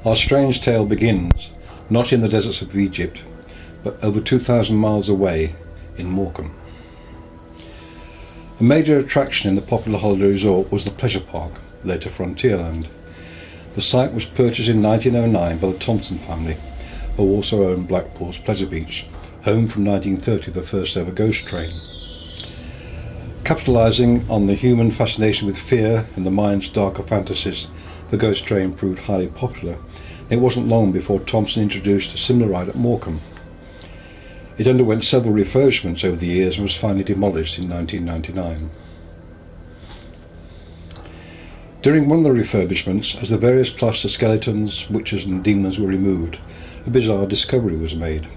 Our strange tale begins not in the deserts of Egypt, but over 2,000 miles away in Morecambe. A major attraction in the popular holiday resort was the pleasure park, later Frontierland. The site was purchased in 1909 by the Thompson family, who also owned Blackpool's Pleasure Beach, home from 1930 the first ever ghost train. Capitalising on the human fascination with fear and the mind's darker fantasies, the ghost train proved highly popular. It wasn't long before Thompson introduced a similar ride at Morecambe. It underwent several refurbishments over the years and was finally demolished in 1999. During one of the refurbishments, as the various plaster skeletons, witches and demons were removed, a bizarre discovery was made.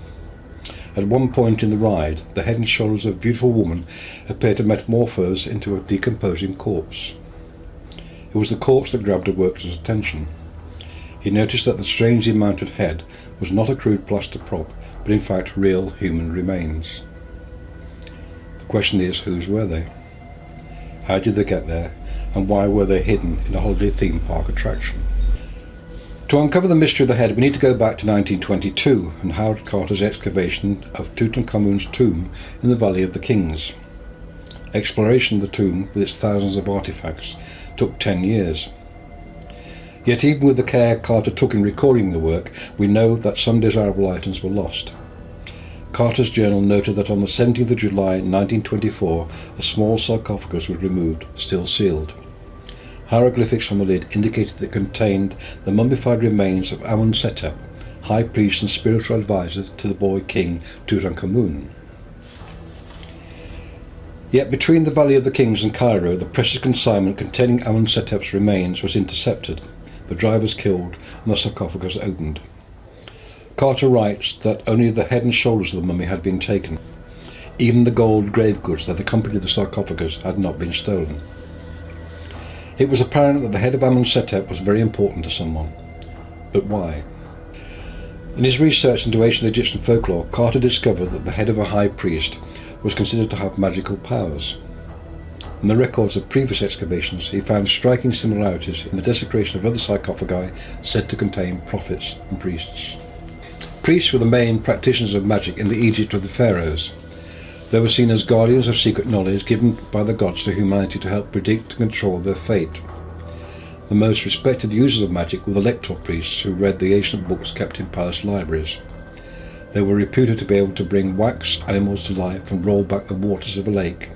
At one point in the ride, the head and shoulders of a beautiful woman appeared to metamorphose into a decomposing corpse. It was the corpse that grabbed a worker's attention. He noticed that the strangely mounted head was not a crude plaster prop, but in fact real human remains. The question is, whose were they? How did they get there, and why were they hidden in a holiday theme park attraction? To uncover the mystery of the head, we need to go back to 1922 and Howard Carter's excavation of Tutankhamun's tomb in the Valley of the Kings. Exploration of the tomb, with its thousands of artifacts, took 10 years. Yet even with the care Carter took in recording the work, we know that some desirable items were lost. Carter's journal noted that on the 17th of July 1924, a small sarcophagus was removed, still sealed. Hieroglyphics on the lid indicated that it contained the mummified remains of Amunsetep, high priest and spiritual advisor to the boy king Tutankhamun. Yet between the Valley of the Kings and Cairo, the precious consignment containing Amunsetep's remains was intercepted, the drivers killed, and the sarcophagus opened. Carter writes that only the head and shoulders of the mummy had been taken. Even the gold grave goods that accompanied the sarcophagus had not been stolen. It was apparent that the head of Amunsetep was very important to someone. But why? In his research into ancient Egyptian folklore, Carter discovered that the head of a high priest was considered to have magical powers. In the records of previous excavations, he found striking similarities in the desecration of other sarcophagi said to contain prophets and priests. Priests were the main practitioners of magic in the Egypt of the pharaohs. They were seen as guardians of secret knowledge given by the gods to humanity to help predict and control their fate. The most respected users of magic were the lector priests who read the ancient books kept in palace libraries. They were reputed to be able to bring wax animals to life and roll back the waters of a lake.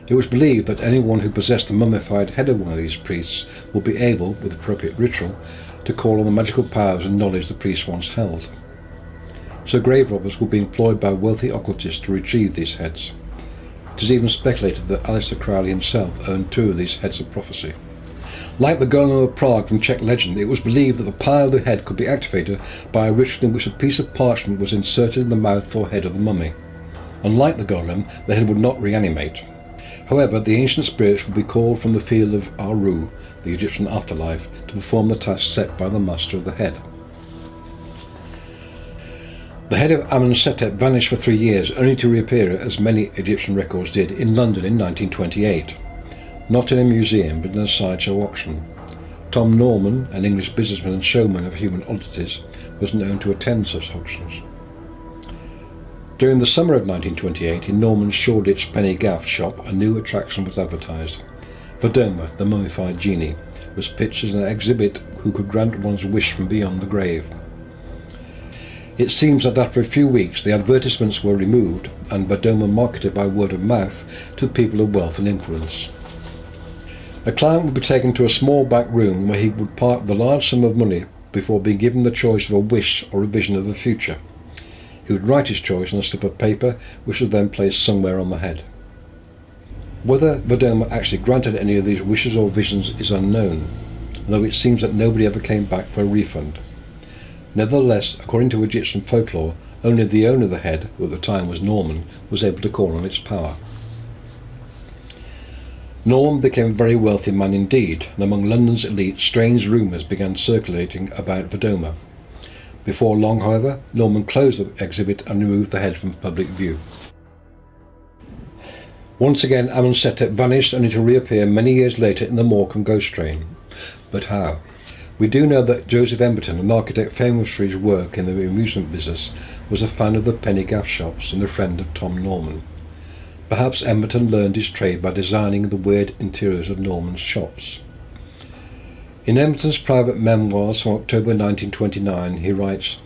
It was believed that anyone who possessed the mummified head of one of these priests would be able, with appropriate ritual, to call on the magical powers and knowledge the priest once held. So grave robbers would be employed by wealthy occultists to retrieve these heads. It is even speculated that Aleister Crowley himself owned 2 of these heads of prophecy. Like the Golem of Prague from Czech legend, it was believed that the power of the head could be activated by a ritual in which a piece of parchment was inserted in the mouth or head of the mummy. Unlike the golem, the head would not reanimate. However, the ancient spirits would be called from the field of Aru, the Egyptian afterlife, to perform the task set by the master of the head. The head of Amunsetep vanished for 3 years, only to reappear, as many Egyptian records did, in London in 1928. Not in a museum, but in a sideshow auction. Tom Norman, an English businessman and showman of human oddities, was known to attend such auctions. During the summer of 1928, in Norman's Shoreditch penny gaff shop, a new attraction was advertised. Verdoma, the mummified genie, was pitched as an exhibit who could grant one's wish from beyond the grave. It seems that after a few weeks the advertisements were removed and Verdoma marketed by word of mouth to people of wealth and influence. A client would be taken to a small back room where he would part with a large sum of money before being given the choice of a wish or a vision of the future. He would write his choice on a slip of paper, which was then placed somewhere on the head. Whether Verdoma actually granted any of these wishes or visions is unknown, though it seems that nobody ever came back for a refund. Nevertheless, according to Egyptian folklore, only the owner of the head, who at the time was Norman, was able to call on its power. Norman became a very wealthy man indeed, and among London's elite strange rumours began circulating about Verdoma. Before long, however, Norman closed the exhibit and removed the head from public view. Once again, Amunsetep vanished only to reappear many years later in the Morecambe ghost train. But how? We do know that Joseph Emberton, an architect famous for his work in the amusement business, was a fan of the penny gaff shops and a friend of Tom Norman. Perhaps Emberton learned his trade by designing the weird interiors of Norman's shops. In Emberton's private memoirs from October 1929, he writes,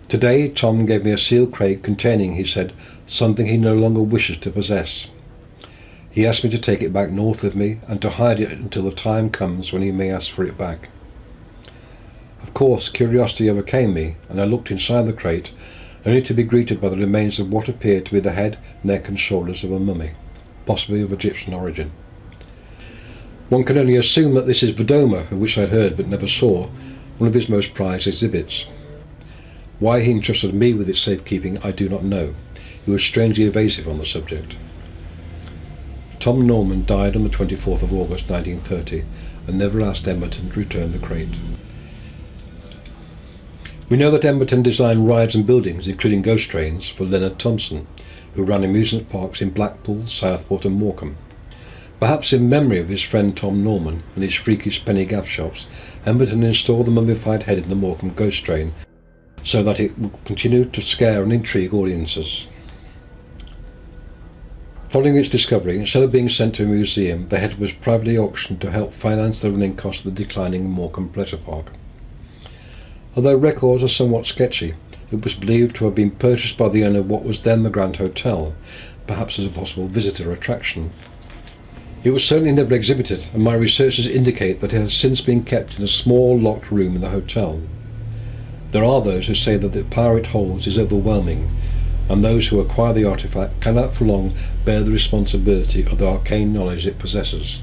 "Today Tom gave me a sealed crate containing, he said, something he no longer wishes to possess. He asked me to take it back north with me and to hide it until the time comes when he may ask for it back. Of course, curiosity overcame me, and I looked inside the crate, only to be greeted by the remains of what appeared to be the head, neck and shoulders of a mummy, possibly of Egyptian origin. One can only assume that this is Vodoma, of which I had heard but never saw, one of his most prized exhibits. Why he entrusted me with its safekeeping I do not know. He was strangely evasive on the subject." Tom Norman died on the 24th of August 1930 and never asked Emberton to return the crate. We know that Emberton designed rides and buildings, including ghost trains, for Leonard Thompson, who ran amusement parks in Blackpool, Southport and Morecambe. Perhaps in memory of his friend Tom Norman and his freakish penny gaff shops, Emberton installed the mummified head in the Morecambe ghost train so that it would continue to scare and intrigue audiences. Following its discovery, instead of being sent to a museum, the head was privately auctioned to help finance the running costs of the declining Morecambe Pleasure Park. Although records are somewhat sketchy, it was believed to have been purchased by the owner of what was then the Grand Hotel, perhaps as a possible visitor attraction. It was certainly never exhibited, and my researches indicate that it has since been kept in a small locked room in the hotel. There are those who say that the power it holds is overwhelming, and those who acquire the artifact cannot for long bear the responsibility of the arcane knowledge it possesses.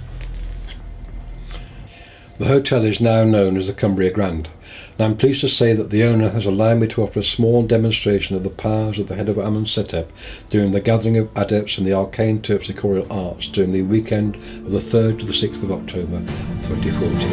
The hotel is now known as the Cumbria Grand, and I am pleased to say that the owner has allowed me to offer a small demonstration of the powers of the head of Amunsetep during the gathering of adepts in the arcane terpsichoreal arts during the weekend of the 3rd to the 6th of October 2014.